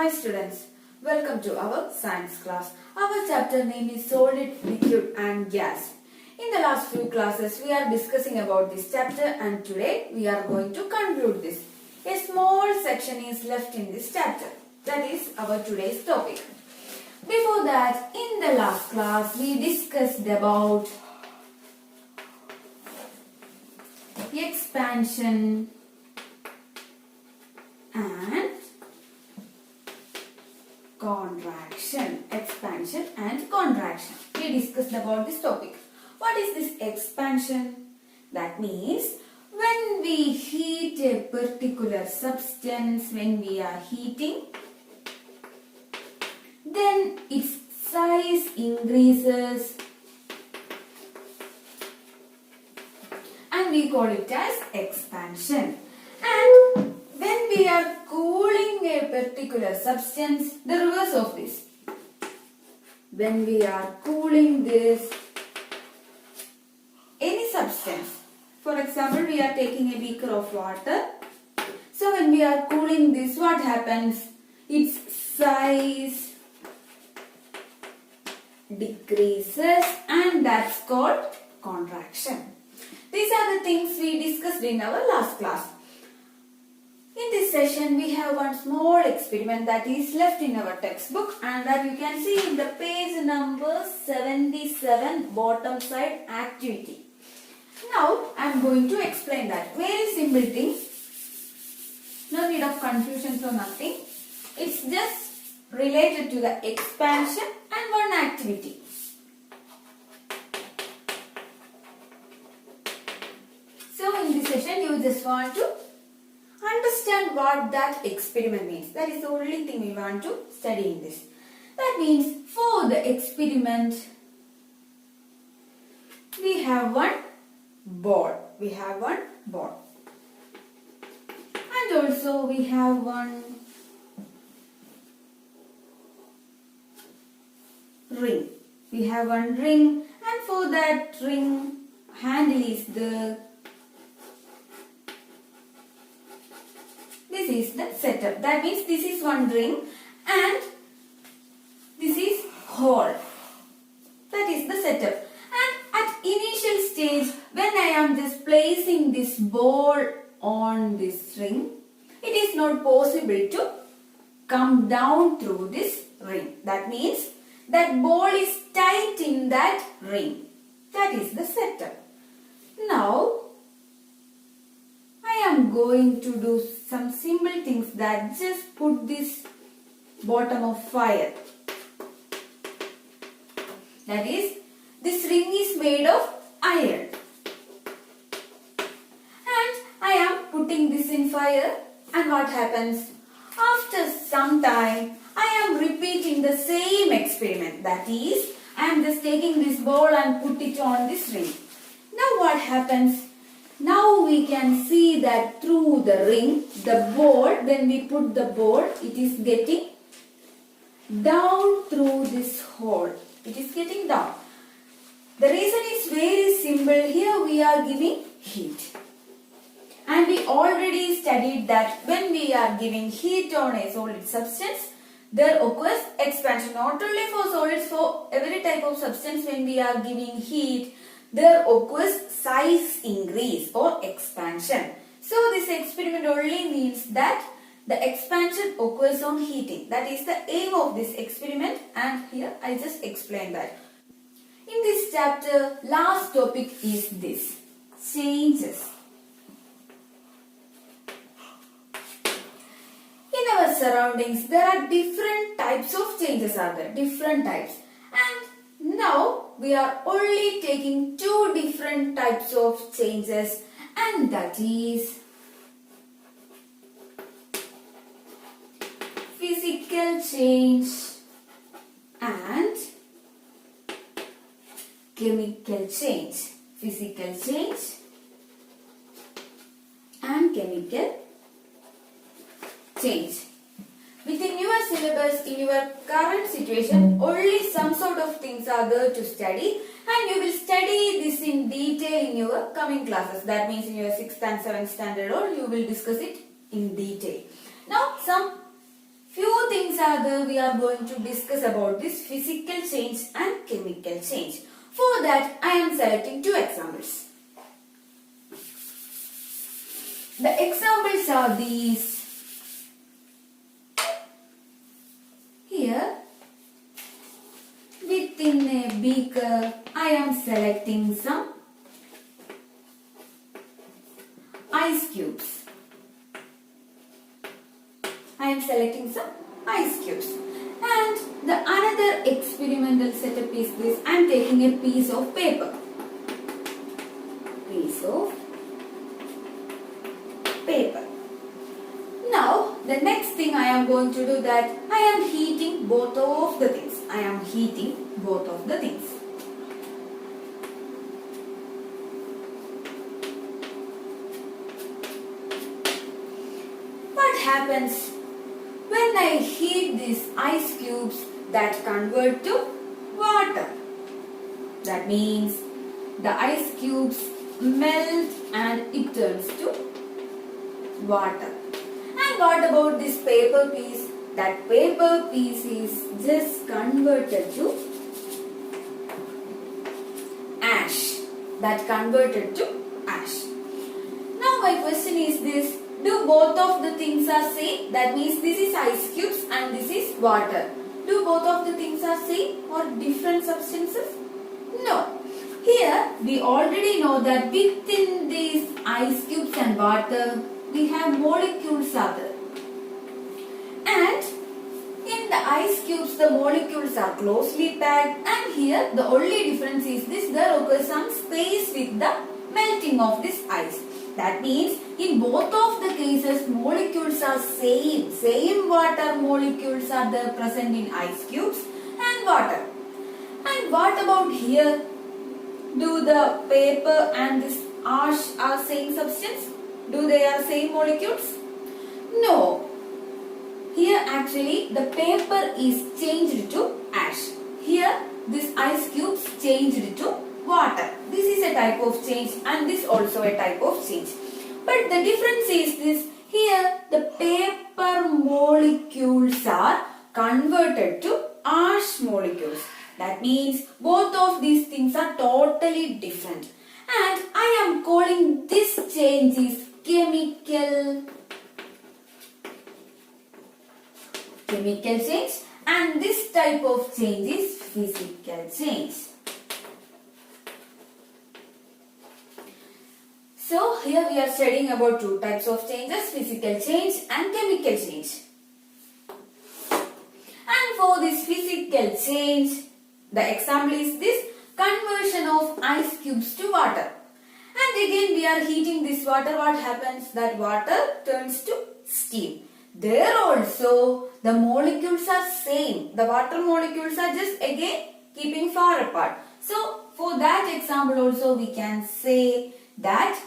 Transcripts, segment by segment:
Hi students, welcome to our science class. Our chapter name is solid, liquid and gas. In the last few classes we are discussing about this chapter and today we are going to conclude this. A small section is left in this chapter. That is our today's topic. Before that, in the last class we discussed about expansion and contraction. Expansion and contraction. We discussed about this topic. What is this expansion? That means when we heat a particular substance, when we are heating, then its size increases and we call it as expansion. And when we are cooling a particular substance, the reverse of this. When we are cooling this, any substance, for example, we are taking a beaker of water. So when we are cooling this, what happens? Its size decreases and that's called contraction. These are the things we discussed in our last class. In this session, we have one small experiment that is left in our textbook and that you can see in the page number 77, bottom side activity. Now, I am going to explain that. Very simple thing. No need of confusion or nothing. It's just related to the expansion and one activity. So, in this session, you just want to understand what that experiment means. That is the only thing we want to study in this. That means for the experiment, we have one ball. We have one ball. And also we have one ring. We have one ring and for that ring handle is the this is the setup. That means this is one ring and this is hole. That is the setup. And at initial stage, when I am just placing this ball on this ring, it is not possible to come down through this ring. That means that ball is tight in that ring. That is the setup. Now, I am going to do some simple things that just put this bottom of fire. That is, this ring is made of iron. And I am putting this in fire and what happens? After some time, I am repeating the same experiment. That is, I am just taking this ball and put it on this ring. Now what happens? Now we can see that through the ring, the ball, when we put the ball, it is getting down through this hole. It is getting down. The reason is very simple. Here we are giving heat. And we already studied that when we are giving heat on a solid substance, there occurs expansion. Not only for solids, for every type of substance when we are giving heat, there occurs size increase or expansion. So this experiment only means that the expansion occurs on heating. That is the aim of this experiment and here I just explained that. In this chapter, last topic is this, changes. In our surroundings, there are different types of changes are there, different types. And now we are only taking two different types of changes and that is physical change and chemical change. Physical change and chemical change. Within your syllabus, in your current situation, only some sort of things are there to study and you will study this in detail in your coming classes. That means in your 6th and 7th standard or you will discuss it in detail. Now some few things examples are there, we are going to discuss about this physical change and chemical change. For that, I am selecting two examples. The examples are these. Here, within a beaker, I am selecting some ice cubes. I am selecting some ice cubes. And the another experimental setup is this. I am taking a piece of paper. Piece of paper. Now, the next thing I am going to do that I am heating both of the things. I am heating both of the things. What happens when I heat these ice cubes that convert to water? That means the ice cubes melt and it turns to water. And what about this paper piece? That paper piece is just converted to ash. That converted to ash. Now my question is this. Do both of the things are same? That means this is ice cubes and this is water. Do both of the things are same or different substances? No. Here we already know that within these ice cubes and water we have molecules are there. And in the ice cubes the molecules are closely packed, and here the only difference is this, there occurs some space with the melting of this ice. That means in both of the cases molecules are same. Same water molecules are there present in ice cubes and water. And what about here? Do the paper and this ash are same substance? Do they are same molecules? No. Here actually the paper is changed to ash. Here this ice cubes changed to water. This is a type of change and this also a type of change. But the difference is this. Here the paper molecules are converted to ash molecules. That means both of these things are totally different. And I am calling this change is chemical change, and this type of change is physical change. So here we are studying about two types of changes, physical change and chemical change. And for this physical change, the example is this conversion of ice cubes to water. And again we are heating this water. What happens? That water turns to steam. There also the molecules are same. The water molecules are just again keeping far apart. So for that example also we can say that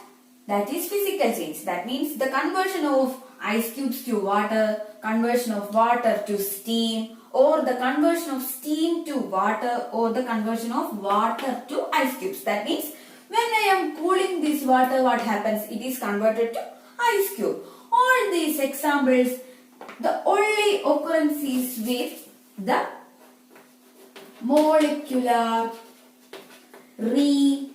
is physical change. That means the conversion of ice cubes to water, conversion of water to steam, or the conversion of steam to water, or the conversion of water to ice cubes. That means when I am cooling this water, what happens? It is converted to ice cube. All these examples, the only occurrence is with the molecular rearrangement.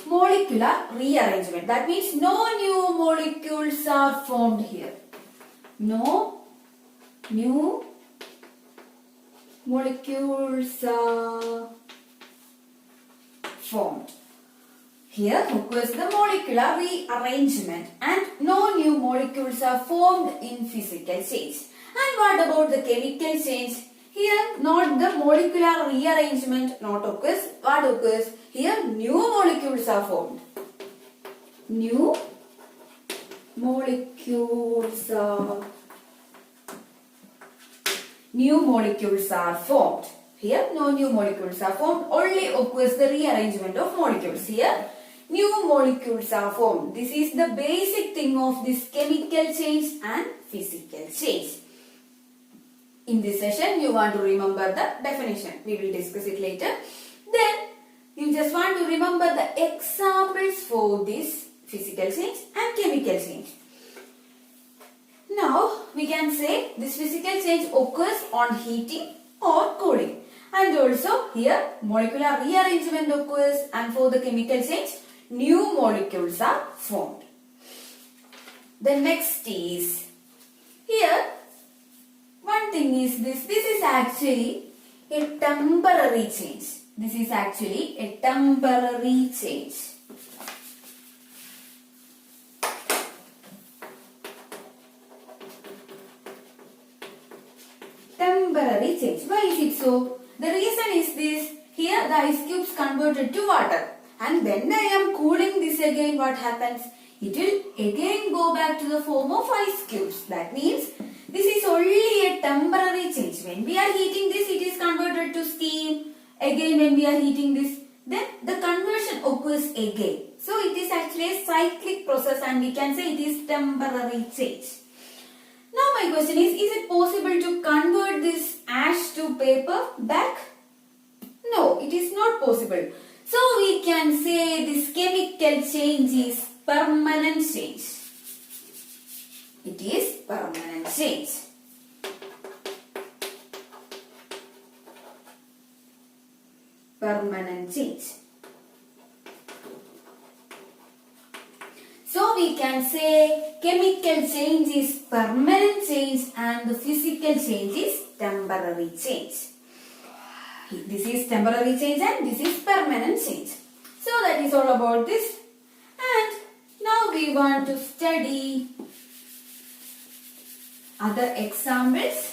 Molecular rearrangement. That means no new molecules are formed here. No new molecules are formed. Here occurs the molecular rearrangement and no new molecules are formed in physical change. And what about the chemical change? Here not the molecular rearrangement not occurs. What occurs? Here new molecules are formed. New molecules are formed. Here no new molecules are formed. Only occurs the rearrangement of molecules. Here new molecules are formed. This is the basic thing of this chemical change and physical change. In this session, you want to remember the definition. We will discuss it later. Then, you just want to remember the examples for this physical change and chemical change. we can say this physical change occurs on heating or cooling. And also here molecular rearrangement occurs, and for the chemical change new molecules are formed. The next is here one thing is this is actually a temporary change. This is actually a temporary change. Temporary change. Why is it so? The reason is this. Here the ice cubes converted to water, and when I am cooling this again, what happens? It will again go back to the form of ice cubes. That means this is only a temporary change. When we are heating this, it is converted to steam. Again when we are heating this, then the conversion occurs again. So it is actually a cyclic process, and we can say it is temporary change. Now my question is it possible to convert this ash to paper back? No, it is not possible. So we can say this chemical change is permanent change. It is permanent change. Permanent change. So we can say chemical change is permanent change and the physical change is temporary change. This is temporary change and this is permanent change. So that is all about this. And now we want to study other examples.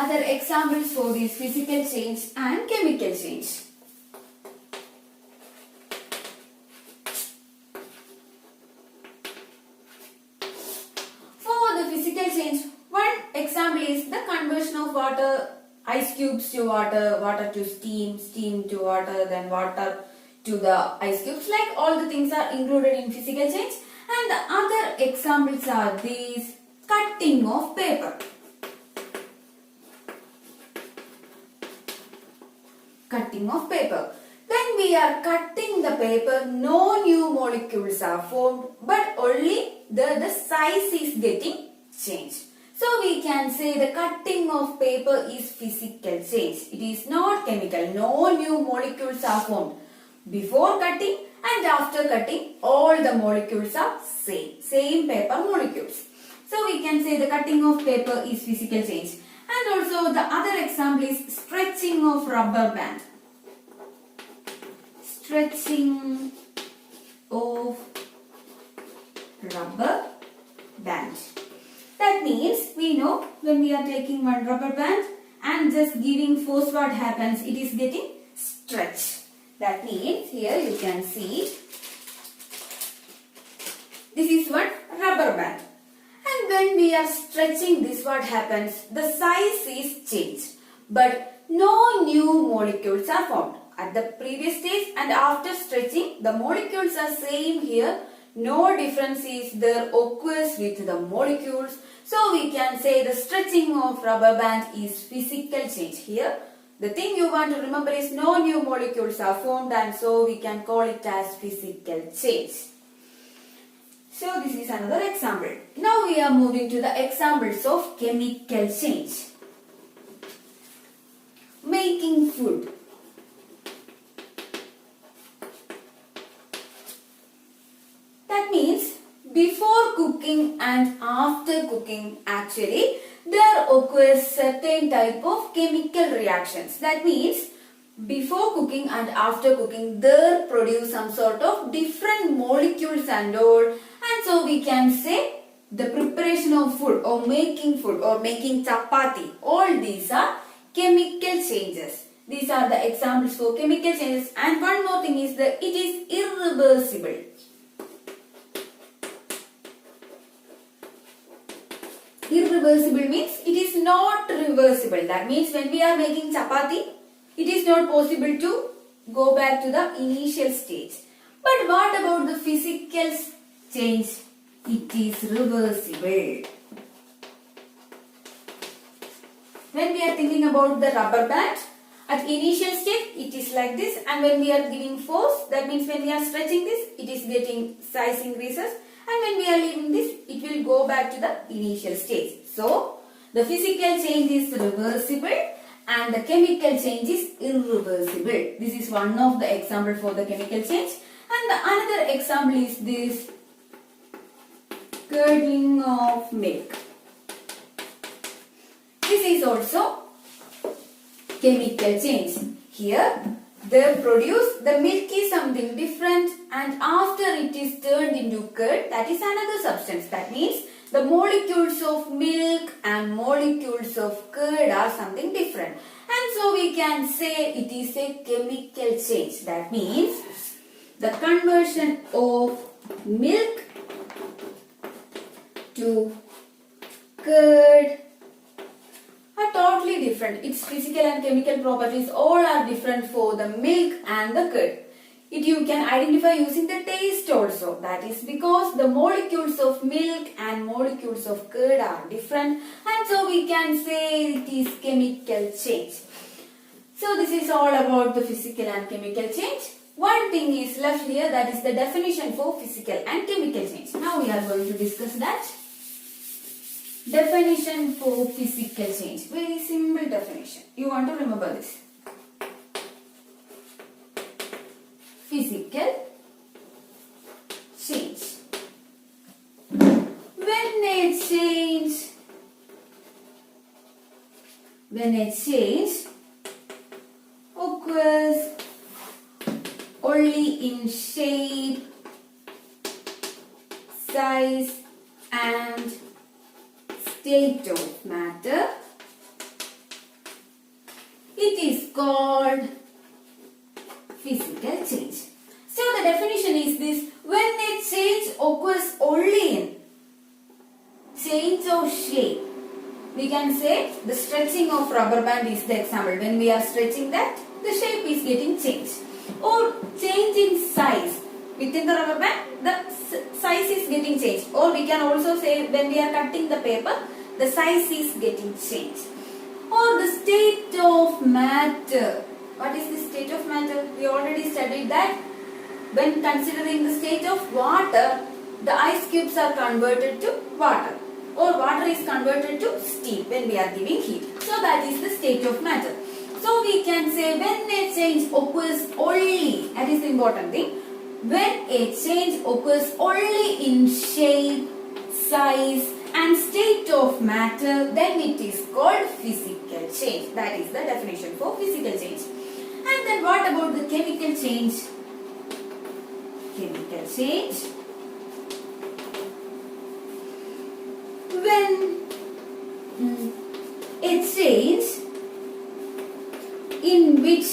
Other examples for this physical change and chemical change. For the physical change, one example is the conversion of water, ice cubes to water, water to steam, steam to water, then water to the ice cubes. Like all the things are included in physical change. And the other examples are these: cutting of paper. Cutting of paper. When we are cutting the paper, no new molecules are formed, but only the size is getting changed. So we can say the cutting of paper is physical change. It is not chemical. No new molecules are formed. Before cutting and after cutting, all the molecules are same paper molecules. So we can say the cutting of paper is physical change. And also the other example is stretching of rubber band. Stretching of rubber band. That means we know when we are taking one rubber band and just giving force, what happens? It is getting stretched. That means here you can see this is one rubber band. And when we are stretching this, what happens? The size is changed, but no new molecules are formed. At the previous stage and after stretching, the molecules are same here. No difference is there occurs with the molecules. So we can say the stretching of rubber band is physical change. Here, the thing you want to remember is no new molecules are formed, and so we can call it as physical change. So this is another example. Now we are moving to the examples of chemical change. Making food. That means before cooking and after cooking, actually there occurs certain type of chemical reactions. That means before cooking and after cooking, there produce some sort of different molecules and all. And so we can say the preparation of food or making chapati, all these are chemical changes. These are the examples for chemical changes. And one more thing is that it is irreversible. Irreversible means it is not reversible. That means when we are making chapati, it is not possible to go back to the initial stage. But what about the physical change? It is reversible. When we are thinking about the rubber band, At initial stage, it is like this, and when we are giving force, that means when we are stretching this, it is getting size increases, and when we are leaving this, it will go back to the initial stage. So, the physical change is reversible and the chemical change is irreversible. This is one of the example for the chemical change, and the another example is this curdling of milk. This is also chemical change. Here they produce the milk is something different, and after it is turned into curd, that is another substance. That means the molecules of milk and molecules of curd are something different, and so we can say it is a chemical change. That means the conversion of milk to curd are totally different. Its physical and chemical properties all are different for the milk and the curd. You can identify using the taste also. That is because the molecules of milk and molecules of curd are different, and so we can say it is chemical change. So this is all about the physical and chemical change. One thing is left here, that is the definition for physical and chemical change. Now we are going to discuss that. Definition for physical change. Very simple definition. You want to remember this. Physical change. When a change occurs only in shape, size and state of matter, it is called physical change. So the definition is this: when a change occurs only in change of shape, we can say the stretching of rubber band is the example. When we are stretching that, the shape is getting changed. Or change in size. Within the rubber band, the size is getting changed. Or we can also say when we are cutting the paper, the size is getting changed. Or the state of matter. What is the state of matter? We already studied that. When considering the state of water, the ice cubes are converted to water. Or water is converted to steam when we are giving heat. So that is the state of matter. So we can say when a change occurs only, that is the important thing, when a change occurs only in shape, size and state of matter, then it is called physical change. That is the definition for physical change. And then what about the chemical change? Chemical change. When a change in which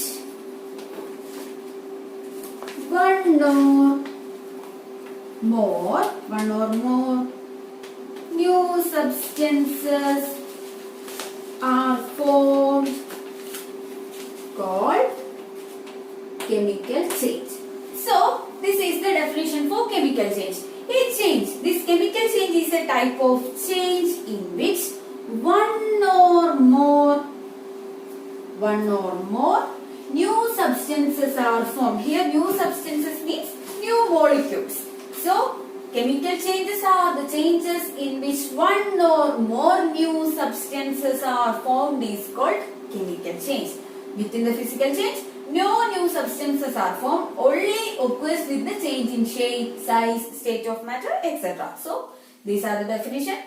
one or more new substances are formed, called chemical change. So this is the definition for chemical change. A change. This chemical change is a type of change in which one or more new substances are formed. Here new substances means new molecules. So chemical changes are the changes in which one or more new substances are formed is called chemical change. Within the physical change, no new substances are formed, only occurs with the change in shape, size, state of matter, etc. So these are the definition.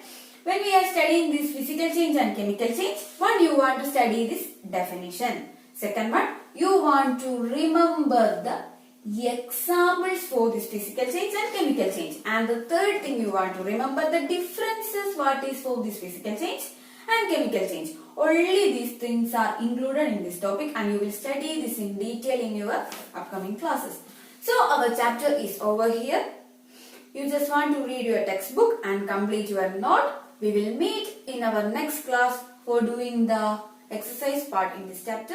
When we are studying this physical change and chemical change, one, you want to study this definition. Second one, you want to remember the examples for this physical change and chemical change. And the third thing, you want to remember the differences what is for this physical change and chemical change. Only these things are included in this topic and you will study this in detail in your upcoming classes. So our chapter is over here. You just want to read your textbook and complete your note. We will meet in our next class for doing the exercise part in this chapter.